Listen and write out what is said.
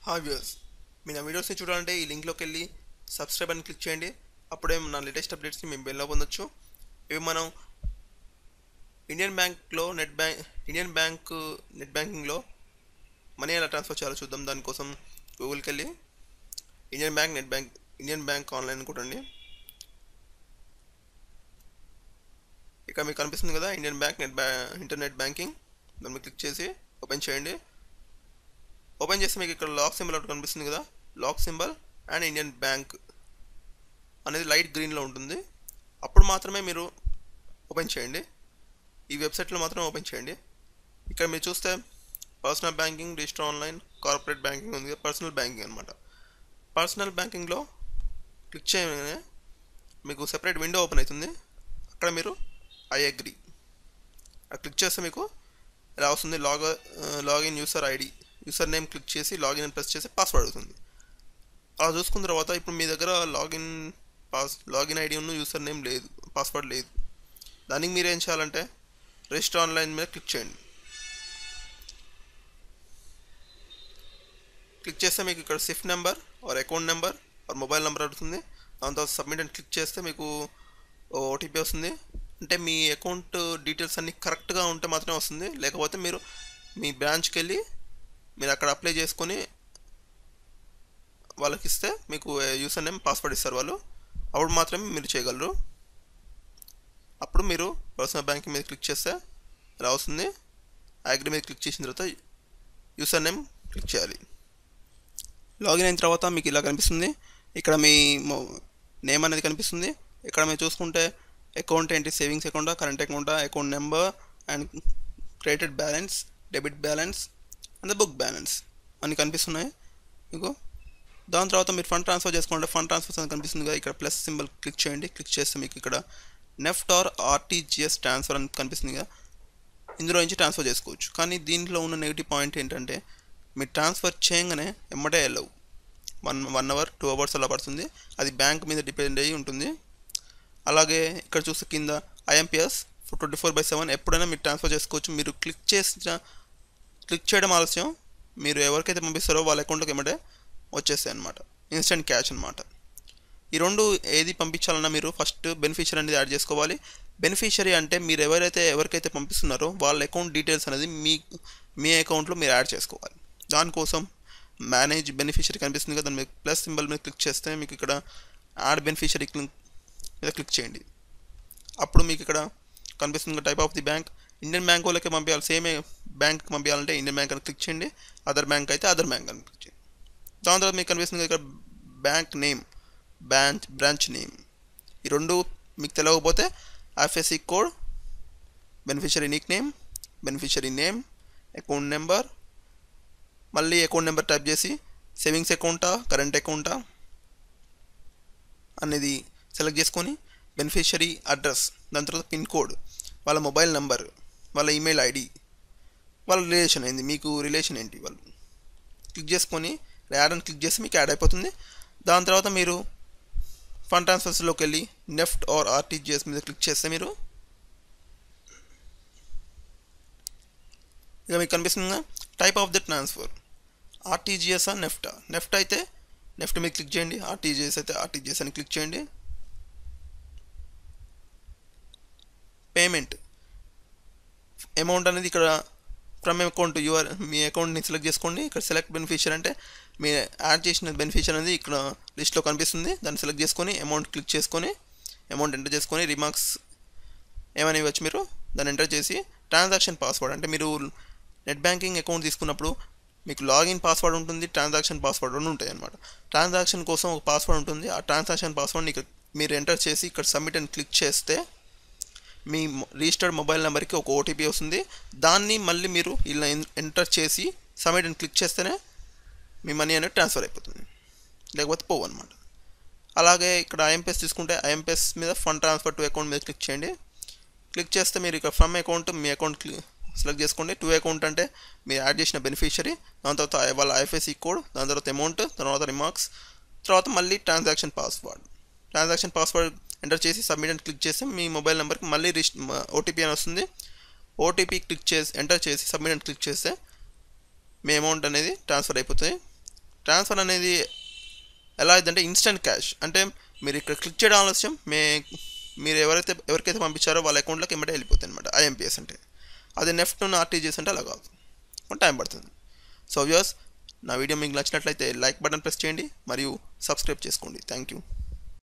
Hi viewers, మీరు నా వీడియోస్ని చూడాలంటే ఈ లింక్లోకి వెళ్ళి సబ్స్క్రైబ్ అని క్లిక్ చేయండి. అప్పుడే నా లేటెస్ట్ అప్డేట్స్ని మేము బెల్లో పొందొచ్చు. ఇవి మనం ఇండియన్ బ్యాంకింగ్లో మనీ ఎలా ట్రాన్స్ఫర్ చేయాలో చూద్దాం. దానికోసం గూగుల్కి వెళ్ళి ఇండియన్ బ్యాంక్ ఆన్లైన్ కొట్టండి. ఇక్కడ మీకు కనిపిస్తుంది కదా ఇండియన్ బ్యాంక్ ఇంటర్నెట్ బ్యాంకింగ్. దాన్ని క్లిక్ చేసి ఓపెన్ చేయండి. ఓపెన్ చేస్తే మీకు ఇక్కడ లాక్ సింబల్ ఒకటి కనిపిస్తుంది కదా, lock symbol and Indian bank అనేది లైట్ గ్రీన్లో ఉంటుంది. అప్పుడు మాత్రమే మీరు ఓపెన్ చేయండి. ఈ వెబ్సైట్లో మాత్రం ఓపెన్ చేయండి. ఇక్కడ మీరు చూస్తే personal banking, digital online, corporate banking ఉంది. పర్సనల్ బ్యాంకింగ్ అనమాట. పర్సనల్ బ్యాంకింగ్లో క్లిక్ చేయగానే మీకు సెపరేట్ విండో ఓపెన్ అవుతుంది. అక్కడ మీరు ఐ అగ్రీ క్లిక్ చేస్తే మీకు ఇలా వస్తుంది. లాగిన్ యూసర్ నేమ్ క్లిక్ చేసి లాగిన్ అని ప్రెస్ చేసి పాస్వర్డ్ అవుతుంది. అలా చూసుకున్న తర్వాత ఇప్పుడు మీ దగ్గర లాగిన్ ఐడి ఉన్న యూసర్ నేమ్ లేదు, పాస్వర్డ్ లేదు. దానికి మీరు ఏం చేయాలంటే రిజిస్టర్ ఆన్లైన్ మీద క్లిక్ చేయండి. క్లిక్ చేస్తే మీకు ఇక్కడ CIF number or account number or mobile number అడుగుతుంది. దాని తర్వాత సబ్మిట్ అని క్లిక్ చేస్తే మీకు ఓటీపీ వస్తుంది. అంటే మీ అకౌంట్ డీటెయిల్స్ అన్నీ కరెక్ట్గా ఉంటే మాత్రమే వస్తుంది. లేకపోతే మీరు మీ బ్రాంచ్కి వెళ్ళి మీరు అక్కడ అప్లై చేసుకొని వాళ్ళకి ఇస్తే మీకు యూసర్ నేమ్ పాస్వర్డ్ ఇస్తారు వాళ్ళు. అప్పుడు మాత్రమే మీరు చేయగలరు. అప్పుడు మీరు పర్సనల్ బ్యాంకింగ్ మీద క్లిక్ చేస్తే ఇలా వస్తుంది. అగ్రీ మీద క్లిక్ చేసిన తర్వాత యూసర్ నేమ్ క్లిక్ చేయాలి. లాగిన్ అయిన తర్వాత మీకు ఇలా కనిపిస్తుంది. ఇక్కడ మీ నేమ్ అనేది కనిపిస్తుంది. ఇక్కడ మీరు చూసుకుంటే అకౌంట్ ఏంటి, సేవింగ్స్ అకౌంటా, కరెంట్ అకౌంటా, account number and credit balance, debit balance and book balance అని కనిపిస్తున్నాయి మీకు. దాని తర్వాత మీరు ఫండ్ ట్రాన్స్ఫర్ చేసుకుంటే ఫండ్ ట్రాన్స్ఫర్స్ అని కనిపిస్తుంది కదా, ఇక్కడ ప్లస్ సింబల్ క్లిక్ చేయండి. క్లిక్ చేస్తే మీకు ఇక్కడ నెఫ్ట్ ఆర్ ఆర్టీజీఎస్ ట్రాన్స్ఫర్ అని కనిపిస్తుంది కదా, ఇందులో నుంచి ట్రాన్స్ఫర్ చేసుకోవచ్చు. కానీ దీంట్లో ఉన్న నెగిటివ్ పాయింట్ ఏంటంటే మీరు ట్రాన్స్ఫర్ చేయగానే ఎమ్మటే వెళ్ళవు. 1 అవర్ 2 అవర్స్ అలా పడుతుంది. అది బ్యాంక్ మీద డిపెండ్ అయ్యి ఉంటుంది. అలాగే ఇక్కడ చూస్తే కింద ఐఎంపిఎస్ 24/7 ఎప్పుడైనా మీరు ట్రాన్స్ఫర్ చేసుకోవచ్చు. మీరు క్లిక్ చేయడం ఆలస్యం, మీరు ఎవరికైతే పంపిస్తారో వాళ్ళ అకౌంట్కి ఏమంటే వచ్చేస్తాయి అనమాట. ఇన్స్టెంట్ క్యాష్ అనమాట. ఈ రెండు ఏది పంపించాలన్నా మీరు ఫస్ట్ బెనిఫిషియరీ అనేది యాడ్ చేసుకోవాలి. బెనిఫిషియరీ అంటే మీరు ఎవరికైతే పంపిస్తున్నారో వాళ్ళ అకౌంట్ డీటెయిల్స్ అనేది మీ అకౌంట్లో మీరు యాడ్ చేసుకోవాలి. దానికోసం మేనేజ్ బెనిఫిషియరీ కనిపిస్తుంది కదా, దాని మీద ప్లస్ సింబల్ మీద క్లిక్ చేస్తే మీకు ఇక్కడ యాడ్ బెనిఫిషియరీ మీద క్లిక్ చేయండి. అప్పుడు మీకు ఇక్కడ కనిపిస్తుంది type of the bank. Indian bank వాళ్ళకే పంపించాలి, సేమ్ బ్యాంక్కి పంపించాలంటే ఇండియన్ బ్యాంక్ అని క్లిక్ చేయండి. అదర్ బ్యాంక్ అయితే అదర్ బ్యాంక్ అని క్లిక్ చేయండి. దాని తర్వాత మీకు కనిపిస్తుంది ఇక్కడ బ్యాంక్ నేమ్, బ్రాంచ్ నేమ్. ఈ రెండు మీకు తెలియకపోతే IFSC code, beneficiary Nick name, beneficiary name, account number, మళ్ళీ అకౌంట్ నెంబర్ టైప్ చేసి సేవింగ్స్ అకౌంటా, కరెంట్ అకౌంటా అనేది సెలెక్ట్ చేసుకొని బెనిఫిషియరీ అడ్రస్, దాని తర్వాత పిన్ కోడ్, వాళ్ళ మొబైల్ నెంబర్, వాళ్ళ ఈమెయిల్ ఐడి, వాళ్ళ రిలేషన్ ఏంది, మీకు రిలేషన్ ఏంటి వాళ్ళు క్లిక్ చేసుకొని యాడ్ అని క్లిక్ చేస్తే మీకు యాడ్ అయిపోతుంది. దాని తర్వాత మీరు ఫండ్ ట్రాన్స్ఫర్స్లోకి వెళ్ళి నెఫ్ట్ ఆర్ ఆర్టీజీఎస్ మీద క్లిక్ చేస్తే మీరు ఇక మీకు కనిపిస్తుంది type of the transfer, RTGS NEFT అయితే నెఫ్ట్ మీద క్లిక్ చేయండి. ఆర్టీజీఎస్ అయితే ఆర్టీజీఎస్ అని క్లిక్ చేయండి. పేమెంట్ అమౌంట్ అనేది ఇక్కడ ఫ్రమ్ అకౌంట్ మీ అకౌంట్ని సెలెక్ట్ చేసుకోండి. ఇక్కడ సెలెక్ట్ బెనిఫిషియరీ అంటే మీరు యాడ్ చేసిన బెనిఫిషియరీ అనేది ఇక్కడ లిస్ట్లో కనిపిస్తుంది. దాన్ని సెలెక్ట్ చేసుకొని అమౌంట్ క్లిక్ చేసుకొని అమౌంట్ ఎంటర్ చేసుకొని రిమార్క్స్ ఏమని ఇవ్వచ్చు మీరు దాన్ని ఎంటర్ చేసి ట్రాన్సాక్షన్ పాస్వర్డ్, అంటే మీరు నెట్ బ్యాంకింగ్ అకౌంట్ తీసుకున్నప్పుడు మీకు లాగిన్ పాస్వర్డ్ ఉంటుంది, ట్రాన్సాక్షన్ పాస్వర్డ్ రెండు ఉంటాయి అన్నమాట. ట్రాన్సాక్షన్ కోసం ఒక పాస్వర్డ్ ఉంటుంది. ఆ ట్రాన్సాక్షన్ పాస్వర్డ్ని ఇక్కడ మీరు ఎంటర్ చేసి ఇక్కడ సబ్మిట్ అని క్లిక్ చేస్తే మీ రిజిస్టర్డ్ మొబైల్ నెంబర్కి ఒక ఓటీపీ వస్తుంది. దాన్ని మళ్ళీ మీరు ఇలా ఎంటర్ చేసి సబ్మిట్ అని క్లిక్ చేస్తేనే మీ మనీ అనేది ట్రాన్స్ఫర్ అయిపోతుంది, లేకపోతే పోవు అనమాట. అలాగే ఇక్కడ ఐఎంపిఎస్ తీసుకుంటే ఐఎంపిఎస్ మీద ఫండ్ ట్రాన్స్ఫర్ టు అకౌంట్ మీద క్లిక్ చేయండి. క్లిక్ చేస్తే మీరు ఇక్కడ from account me account select చేసుకోండి. టు అకౌంట్ అంటే మీరు యాడ్ చేసిన బెనిఫిషియరీ, దాని తర్వాత వాళ్ళ ఐఎఫ్ఎస్సి కోడ్, దాని తర్వాత అమౌంట్, తర్వాత రిమార్క్స్, తర్వాత మళ్ళీ ట్రాన్సాక్షన్ పాస్వర్డ్ ఎంటర్ చేసి సబ్మిట్ అని క్లిక్ చేస్తే మీ మొబైల్ నెంబర్కి మళ్ళీ ఓటీపీ అని వస్తుంది. ఓటీపీ ఎంటర్ చేసి సబ్మిట్ అని క్లిక్ చేస్తే మీ అమౌంట్ అనేది ట్రాన్స్ఫర్ అయిపోతుంది. ట్రాన్స్ఫర్ అనేది ఎలా అయిందంటే ఇన్స్టెంట్ క్యాష్, అంటే మీరు ఇక్కడ క్లిక్ చేయడం ఆలస్యం మీరు ఎవరికైతే పంపించారో వాళ్ళ అకౌంట్లోకి వెంబడే వెళ్ళిపోతుంది అనమాట ఐఎంపిఎస్ అంటే. అదే నెఫ్ట్ ఆర్టీజీఎస్ అంటే అలా కాదు, టైం పడుతుంది. సో వ్యూవర్స్, నా వీడియో మీకు నచ్చినట్లయితే లైక్ బటన్ ప్రెస్ చేయండి మరియు సబ్స్క్రైబ్ చేసుకోండి. Thank you.